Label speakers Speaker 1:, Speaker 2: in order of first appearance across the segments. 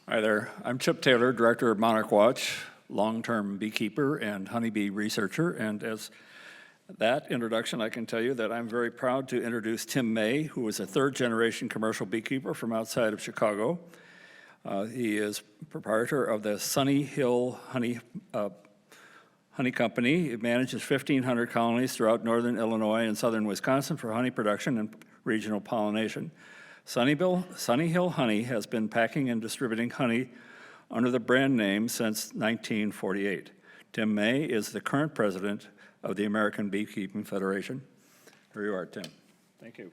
Speaker 1: Hi there. I'm Chip Taylor, Director of Monarch Watch, long-term beekeeper and honeybee researcher. And as that introduction, I can tell you that I'm very proud to introduce Tim May, who is a third-generation commercial beekeeper from outside of Chicago. He is proprietor of the Sunny Hill Honey Company. It manages 1,500 colonies throughout northern Illinois and southern Wisconsin for honey production and regional pollination. Sunny Hill Honey has been packing and distributing honey under the brand name since 1948. Tim May is the current president of the American Beekeeping Federation. Here you are, Tim. Thank you.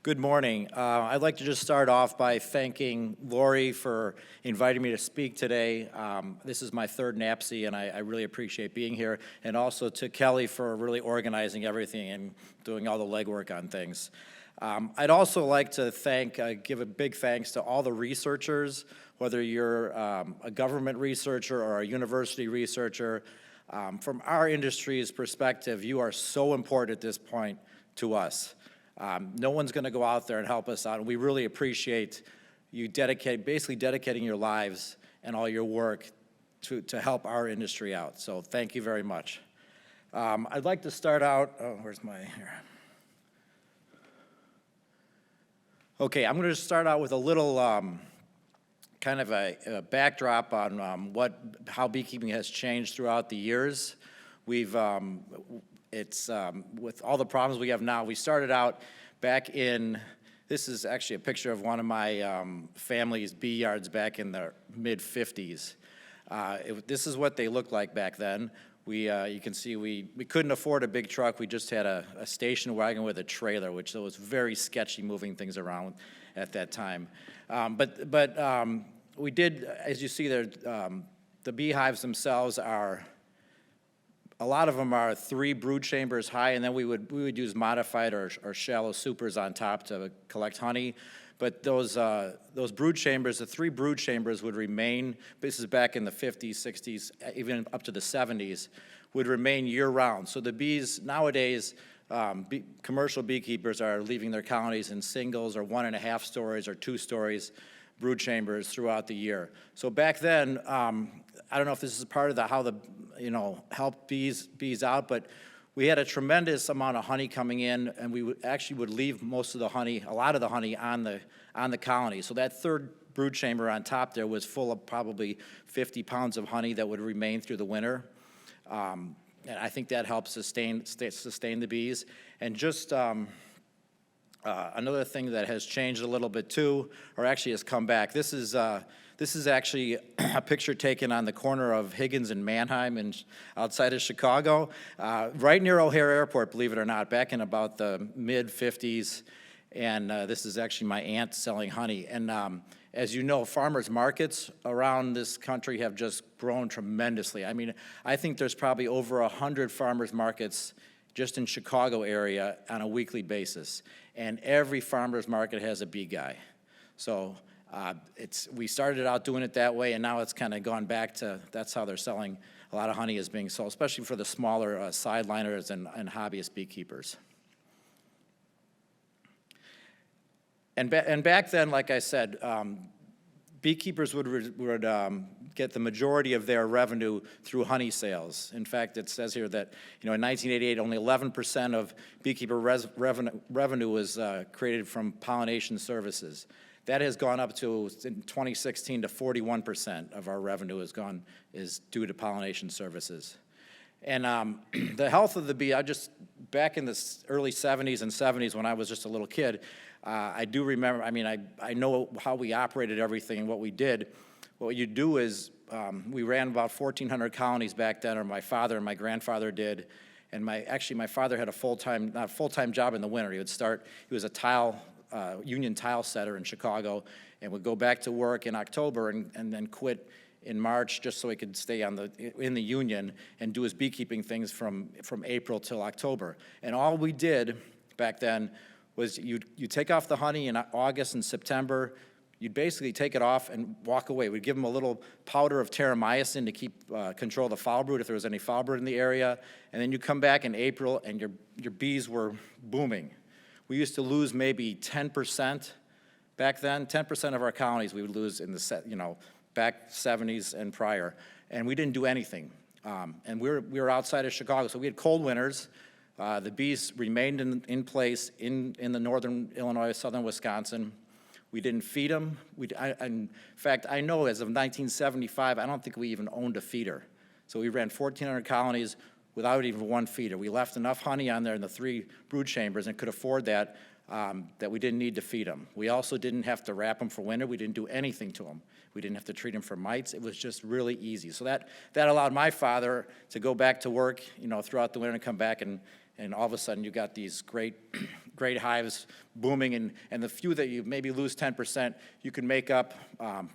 Speaker 2: Good morning. I'd like to just start off by thanking Lori for inviting me to speak today. This is my third NAPPC, and I really appreciate being here, and also to Kelly for really organizing everything and doing all the legwork on things. I'd also like to give a big thanks to all the researchers, whether you're a government researcher or a university researcher. From our industry's perspective, you are so important at this point to us. No one's going to go out there and help us out, and we really appreciate you basically dedicating your lives and all your work to help our industry out. So thank you very much. I'd like to start out, here. Okay, I'm going to start out with a little kind of a backdrop on how beekeeping has changed throughout the years. It's with all the problems we have now. We started out back this is actually a picture of one of my family's bee yards back in the mid-50s. This is what they looked like back then. You can see we couldn't afford a big truck. We just had a station wagon with a trailer, which was very sketchy moving things around at that time. But we did, as you see there, the beehives themselves a lot of them are 3 brood chambers high, and then we would use modified or shallow supers on top to collect honey. But those brood chambers, the 3 brood chambers would remain, this is back in the 50s, 60s, even up to the 70s, would remain year-round. So the bees nowadays, commercial beekeepers are leaving their colonies in singles or 1.5 stories or 2 stories brood chambers throughout the year. So back then, I don't know if this is part of how help bees out, but we had a tremendous amount of honey coming in, and we would leave most of the honey, a lot of the honey on the colony. So that 3rd brood chamber on top there was full of probably 50 pounds of honey that would remain through the winter. And I think that helps sustain the bees. And just another thing that has changed a little bit too, or actually has come back. This is actually a picture taken on the corner of Higgins and Mannheim outside of Chicago, right near O'Hare Airport, believe it or not, back in about the mid-50s. And this is actually my aunt selling honey. And as you know, farmers markets around this country have just grown tremendously. I mean, I think there's probably over 100 farmers markets just in Chicago area on a weekly basis. And every farmer's market has a bee guy. So we started out doing it that way, and now it's kind of gone back to, that's how they're selling. A lot of honey is being sold, especially for the smaller sideliners and hobbyist beekeepers. And back then, like I said, beekeepers would get the majority of their revenue through honey sales. In fact, it says here that in 1988, only 11% of beekeeper revenue was created from pollination services. That has gone up to, in 2016, to 41% of our revenue is due to pollination services. And the health of the bee, back in the early 70s and 70s when I was just a little kid, I do remember, I know how we operated everything and what we did. What you do is, we ran about 1,400 colonies back then, or my father and my grandfather did. And my father had not a full-time job in the winter. He was a union tile setter in Chicago, and would go back to work in October and then quit in March just so he could stay in the union and do his beekeeping things from April till October. And all we did back then was you take off the honey in August and September, you'd basically take it off and walk away. We'd give them a little powder of terramycin to keep control of the foul brood if there was any foul brood in the area, and then you come back in April and your bees were booming. We used to lose maybe 10% back then. 10% of our colonies we would lose in the back 70s and prior, and we didn't do anything. And we were outside of Chicago, so we had cold winters. The bees remained in place in the northern Illinois, southern Wisconsin. We didn't feed them. In fact, I know as of 1975, I don't think we even owned a feeder. So we ran 1,400 colonies without even one feeder. We left enough honey on there in the 3 brood chambers and could afford that, that we didn't need to feed them. We also didn't have to wrap them for winter. We didn't do anything to them. We didn't have to treat them for mites. It was just really easy. So that allowed my father to go back to work, throughout the winter and come back, and all of a sudden you got these great hives booming, and the few that you maybe lose 10%, you can make up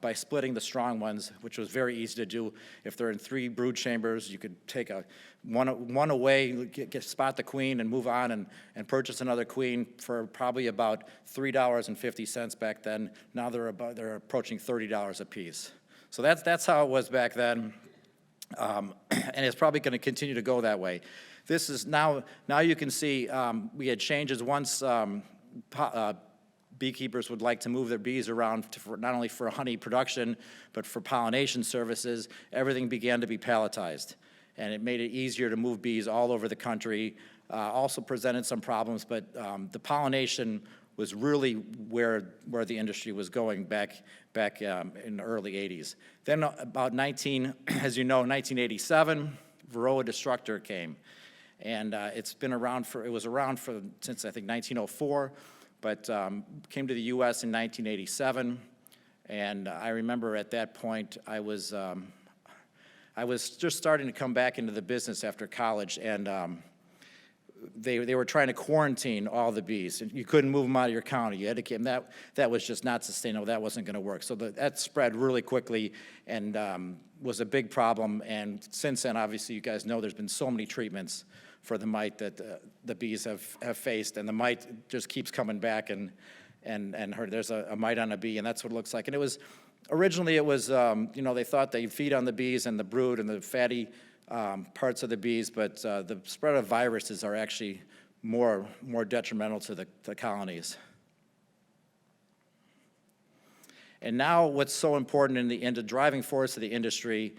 Speaker 2: by splitting the strong ones, which was very easy to do. If they're in 3 brood chambers, you could take one away, spot the queen and move on and purchase another queen for probably about $3.50 back then. Now they're approaching $30 a piece. So that's how it was back then, and it's probably going to continue to go that way. This is now you can see we had changes once beekeepers would like to move their bees around not only for honey production, but for pollination services. Everything began to be palletized, and it made it easier to move bees all over the country. Also presented some problems, but the pollination was really where the industry was going back in the early 80s. Then about 1987, Varroa destructor came. And it was around since I think 1904, but came to the U.S. in 1987. And I remember at that point I was just starting to come back into the business after college, and they were trying to quarantine all the bees. You couldn't move them out of your county. You had to keep them. That was just not sustainable. That wasn't going to work. So that spread really quickly and was a big problem. And since then, obviously, you guys know there's been so many treatments for the mite that the bees have faced, and the mite just keeps coming back and there's a mite on a bee, and that's what it looks like. And originally it was, they thought they'd feed on the bees and the brood and the fatty parts of the bees, but the spread of viruses are actually more detrimental to the colonies. And now what's so important in the driving force of the industry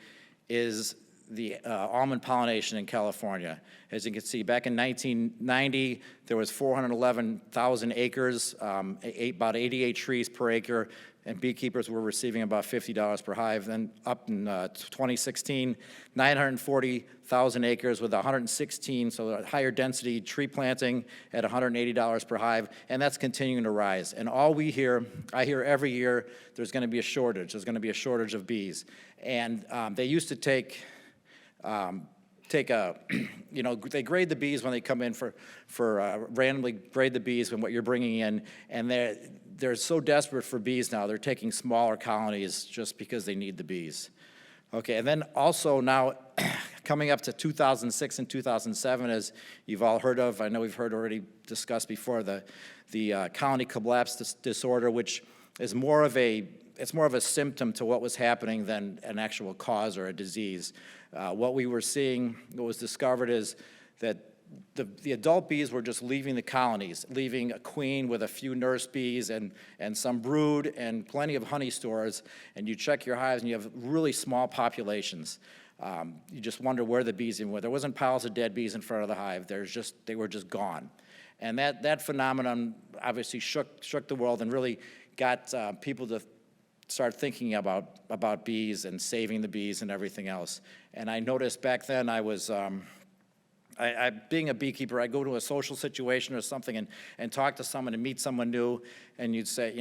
Speaker 2: is the almond pollination in California. As you can see, back in 1990, there was 411,000 acres, about 88 trees per acre, and beekeepers were receiving about $50 per hive. Then up in 2016, 940,000 acres with 116, so a higher density tree planting at $180 per hive, and that's continuing to rise. And I hear every year there's going to be a shortage. There's going to be a shortage of bees. And they used to they grade the bees when they come in for randomly grade the bees and what you're bringing in, and they're so desperate for bees now, they're taking smaller colonies just because they need the bees. Okay, and then also now, coming up to 2006 and 2007, as you've all heard of, I know we've heard already discussed before, the colony collapse disorder, which is more of a symptom to what was happening than an actual cause or a disease. What we were seeing, what was discovered is that the adult bees were just leaving the colonies, leaving a queen with a few nurse bees and some brood and plenty of honey stores, and you check your hives and you have really small populations. You just wonder where the bees were. There wasn't piles of dead bees in front of the hive. They were just gone. And that phenomenon obviously shook the world and really got people to start thinking about bees and saving the bees and everything else. And I noticed back then being a beekeeper, I'd go to a social situation or something and talk to someone and meet someone new, and you'd say,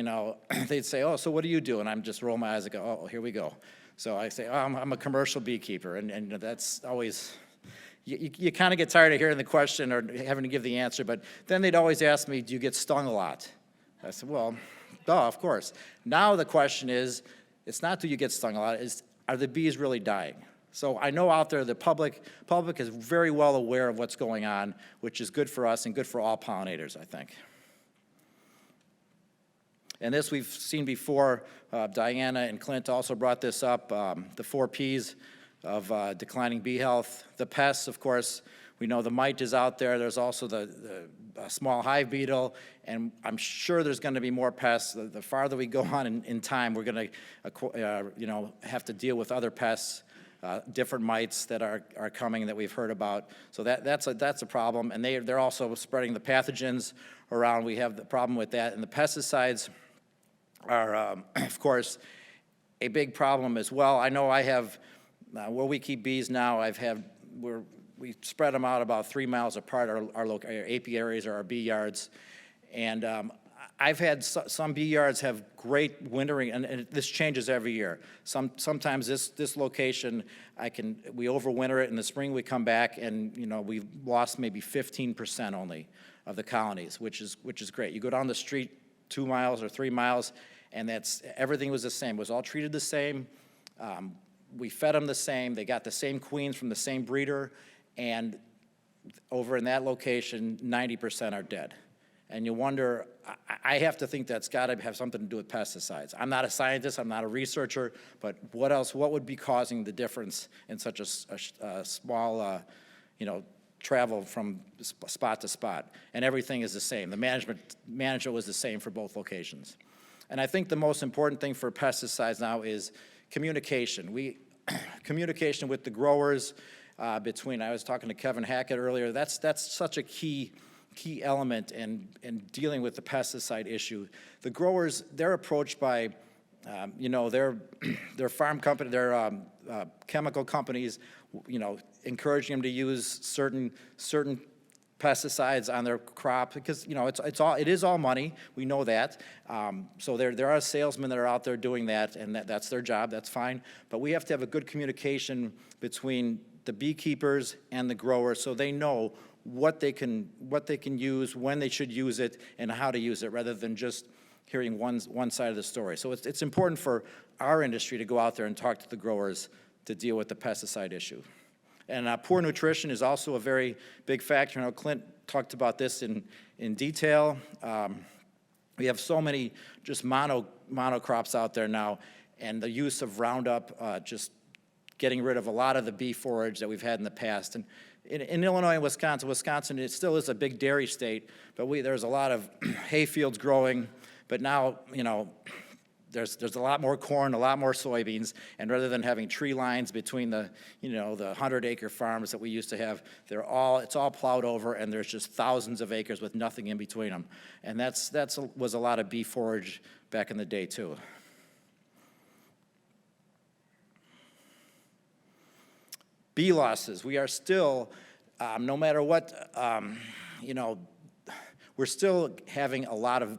Speaker 2: they'd say, oh, so what do you do? And I'm just roll my eyes and go, oh, here we go. So I say, oh, I'm a commercial beekeeper, and that's always, you kind of get tired of hearing the question or having to give the answer, but then they'd always ask me, do you get stung a lot? I said, well, duh, of course. Now the question is, it's not do you get stung a lot, are the bees really dying? So I know out there the public is very well aware of what's going on, which is good for us and good for all pollinators, I think. And this we've seen before. Diana and Clint also brought this up, the 4 Ps of declining bee health. The pests, of course, we know the mite is out there. There's also the small hive beetle, and I'm sure there's going to be more pests. The farther we go on in time, we're going to, have to deal with other pests, different mites that are coming that we've heard about. So that's a problem, and they're also spreading the pathogens around. We have the problem with that, and the pesticides are, of course, a big problem as well. I know I have, where we keep bees now, we spread them out about 3 miles apart, our apiaries or our bee yards. And I've had some bee yards have great wintering, and this changes every year. Sometimes this location, we overwinter it. In the spring we come back, and we've lost maybe 15% only of the colonies, which is great. You go down the street 2 miles or 3 miles, and everything was the same. It was all treated the same. We fed them the same. They got the same queens from the same breeder, and over in that location, 90% are dead. And you wonder, I have to think that's got to have something to do with pesticides. I'm not a scientist, I'm not a researcher, but what would be causing the difference in such a small, travel from spot to spot? And everything is the same. The management was the same for both locations. And I think the most important thing for pesticides now is communication. Communication with the growers, I was talking to Kevin Hackett earlier, that's such a key element in dealing with the pesticide issue. The growers, they're approached by, their farm company, their chemical companies, encouraging them to use certain pesticides on their crop because, it is all money. We know that. So there are salesmen that are out there doing that, and that's their job. That's fine. But we have to have a good communication between the beekeepers and the growers so they know what they can use, when they should use it, and how to use it, rather than just hearing one side of the story. So it's important for our industry to go out there and talk to the growers to deal with the pesticide issue. And poor nutrition is also a very big factor. Clint talked about this in detail. We have so many just monocrops out there now, and the use of Roundup just getting rid of a lot of the bee forage that we've had in the past. And in Illinois and Wisconsin, it still is a big dairy state, but there's a lot of hay fields growing. But now, there's a lot more corn, a lot more soybeans, and rather than having tree lines between the 100-acre farms that we used to have, it's all plowed over, and there's just thousands of acres with nothing in between them. And that was a lot of bee forage back in the day too. Bee losses. We are still, no matter what, we're still having a lot of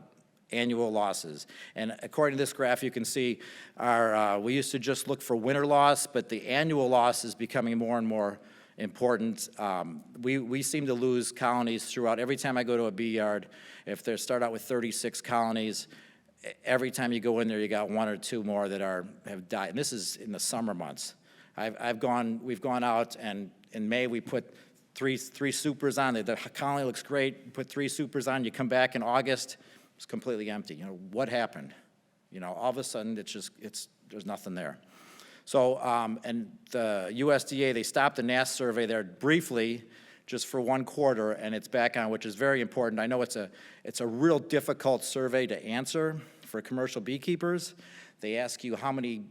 Speaker 2: annual losses. And according to this graph, you can see we used to just look for winter loss, but the annual loss is becoming more and more important. We seem to lose colonies throughout. Every time I go to a bee yard, if they start out with 36 colonies, every time you go in there, you got 1 or 2 more that have died. And this is in the summer months. We've gone out, and in May we put three supers on. The colony looks great. You put 3 supers on. You come back in August, it's completely empty. What happened? All of a sudden there's nothing there. So and the USDA, they stopped the NASS survey there briefly, just for 1 quarter, and it's back on, which is very important. I know it's a real difficult survey to answer for commercial beekeepers. They ask you how many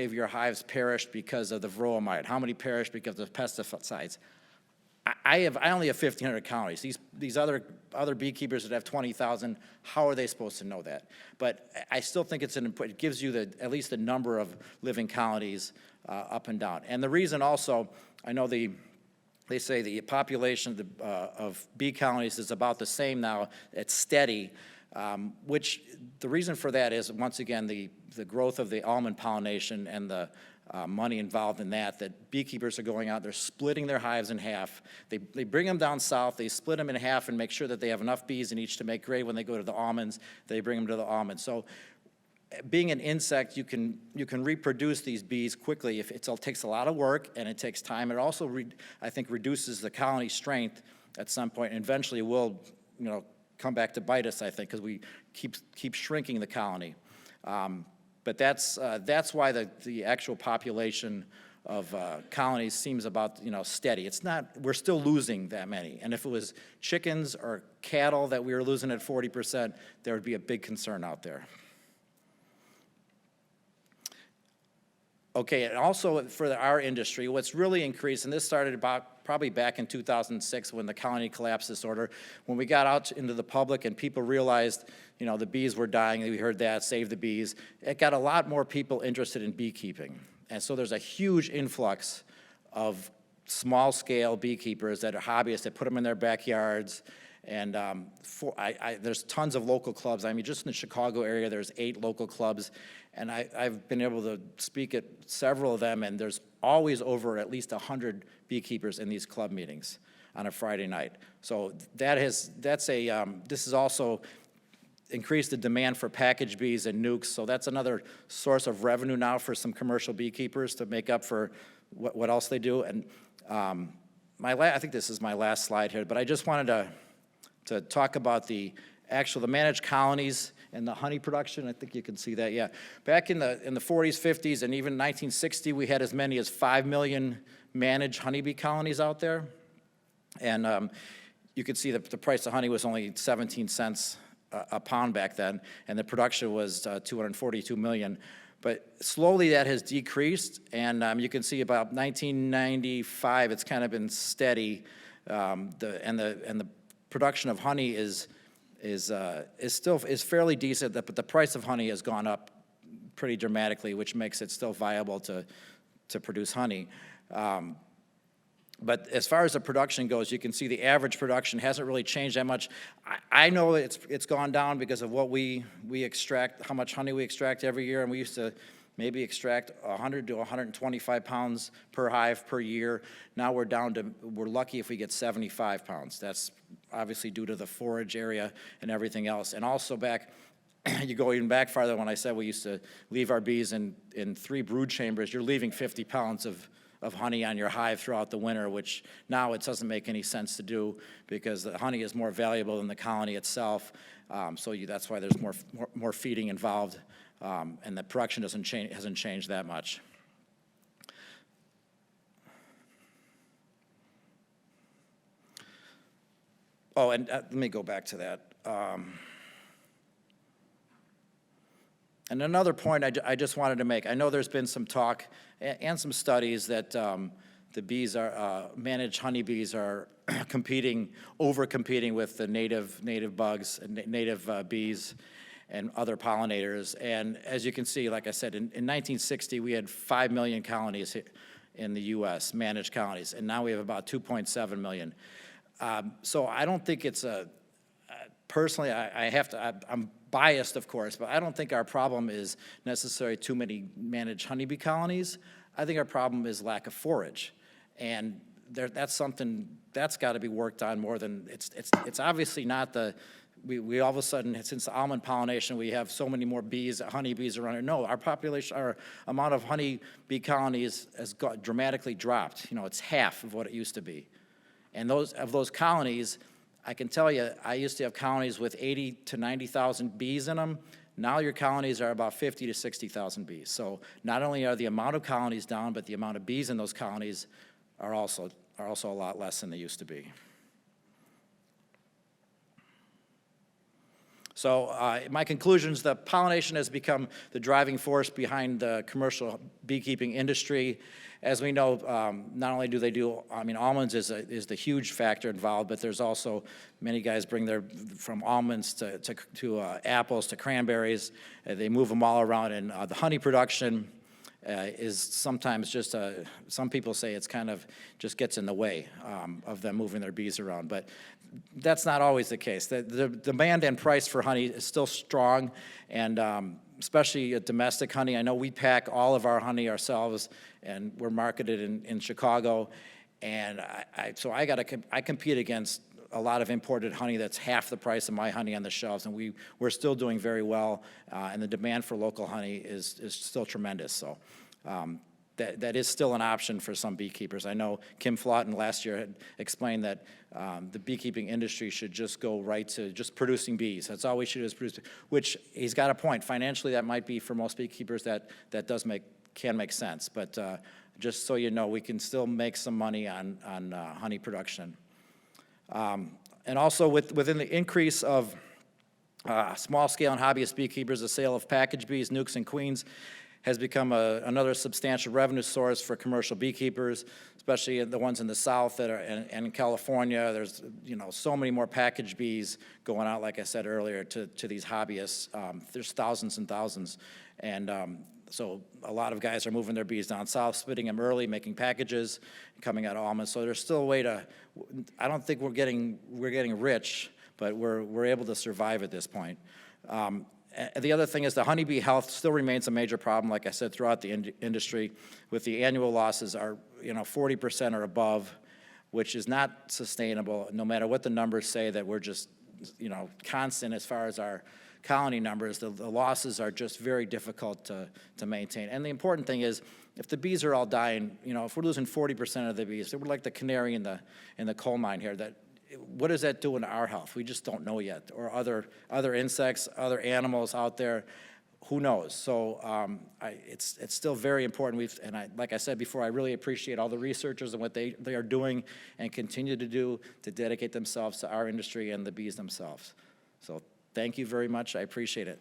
Speaker 2: of your hives perished because of the varroa mite, how many perished because of pesticides. I only have 1,500 colonies. These other beekeepers that have 20,000, how are they supposed to know that? But I still think it gives you at least the number of living colonies up and down. And the reason also, I know they say the population of bee colonies is about the same now. It's steady, which the reason for that is, once again, the growth of the almond pollination and the money involved in that beekeepers are going out, they're splitting their hives in half. They bring them down south, they split them in half and make sure that they have enough bees in each to make grade when they go to the almonds. They bring them to the almonds. So being an insect, you can reproduce these bees quickly. It takes a lot of work and it takes time. It also, I think, reduces the colony strength at some point, and eventually will, come back to bite us, I think, because we keep shrinking the colony. But that's why the actual population of colonies seems about, steady. It's not, we're still losing that many. And if it was chickens or cattle that we were losing at 40%, there would be a big concern out there. Okay, and also for our industry, what's really increased, and this started about probably back in 2006 when the colony collapse disorder, when we got out into the public and people realized, the bees were dying, we heard that, save the bees, it got a lot more people interested in beekeeping. And so there's a huge influx of small-scale beekeepers that are hobbyists that put them in their backyards. And there's tons of local clubs. I mean, just in the Chicago area, there's 8 local clubs. And I've been able to speak at several of them, and there's always over at least 100 beekeepers in these club meetings on a Friday night. So this has also increased the demand for package bees and nukes. So that's another source of revenue now for some commercial beekeepers to make up for what else they do. And I think this is my last slide here, but I just wanted to talk about the managed colonies and the honey production. I think you can see that, yeah. Back in the 40s, 50s, and even 1960, we had as many as 5 million managed honeybee colonies out there. And you can see that the price of honey was only 17 cents a pound back then, and the production was 242 million. But slowly that has decreased, and you can see about 1995, it's kind of been steady. The production of honey is fairly decent, but the price of honey has gone up pretty dramatically, which makes it still viable to produce honey. But as far as the production goes, you can see the average production hasn't really changed that much. I know it's gone down because of what we extract, how much honey we extract every year, and we used to maybe extract 100 to 125 pounds per hive per year. Now we're lucky if we get 75 pounds. That's obviously due to the forage area and everything else. And also you go even back farther when I said we used to leave our bees in 3 brood chambers, you're leaving 50 pounds of honey on your hive throughout the winter, which now it doesn't make any sense to do because the honey is more valuable than the colony itself. That's why there's more feeding involved, and the production hasn't changed that much. Oh, and let me go back to that. And another point I just wanted to make, I know there's been some talk and some studies that the bees managed honeybees are over-competing with the native bugs and native bees and other pollinators. And as you can see, like I said, in 1960, we had 5 million colonies in the U.S., managed colonies, and now we have about 2.7 million. So I don't think it's personally, I'm biased, of course, but I don't think our problem is necessarily too many managed honeybee colonies. I think our problem is lack of forage. And that's something that's got to be worked on more than, it's obviously not we all of a sudden, since the almond pollination, we have so many more honeybees around here. No, our amount of honeybee colonies has dramatically dropped. It's half of what it used to be. And of those colonies, I can tell you, I used to have colonies with 80 to 90,000 bees in them. Now your colonies are about 50 to 60,000 bees. So not only are the amount of colonies down, but the amount of bees in those colonies are also a lot less than they used to be. So my conclusion is that pollination has become the driving force behind the commercial beekeeping industry. As we know, not only do they almonds is the huge factor involved, but there's also many guys bring from almonds to apples to cranberries. They move them all around, and the honey production is sometimes just some people say it's kind of just gets in the way of them moving their bees around, but that's not always the case. The demand and price for honey is still strong, and especially domestic honey. I know we pack all of our honey ourselves, and we're marketed in Chicago, and I compete against a lot of imported honey that's half the price of my honey on the shelves, and we're still doing very well, and the demand for local honey is still tremendous. So that is still an option for some beekeepers. I know Kim Flaughton last year had explained that the beekeeping industry should just go right to just producing bees. That's all we should do is produce, which he's got a point. Financially, that might be for most beekeepers that can make sense. But just so you know, we can still make some money on honey production. And also within the increase of small-scale and hobbyist beekeepers, the sale of package bees, nukes, and queens has become another substantial revenue source for commercial beekeepers, especially the ones in the South that are, and in California. There's so many more package bees going out, like I said earlier, to these hobbyists. There's thousands and thousands, and so a lot of guys are moving their bees down south, splitting them early, making packages, coming out of almonds. So there's still a way to. I don't think we're getting rich, but we're able to survive at this point. The other thing is the honeybee health still remains a major problem, like I said, throughout the industry, with the annual losses are 40% or above, which is not sustainable. No matter what the numbers say, that we're just constant as far as our colony numbers, the losses are just very difficult to maintain. And the important thing is, if the bees are all dying, if we're losing 40% of the bees, we're like the canary in the coal mine here. What does that do in our health? We just don't know yet. Or other insects, other animals out there, who knows? So it's still very important. Like I said before, I really appreciate all the researchers and what they are doing and continue to do to dedicate themselves to our industry and the bees themselves. So thank you very much. I appreciate it.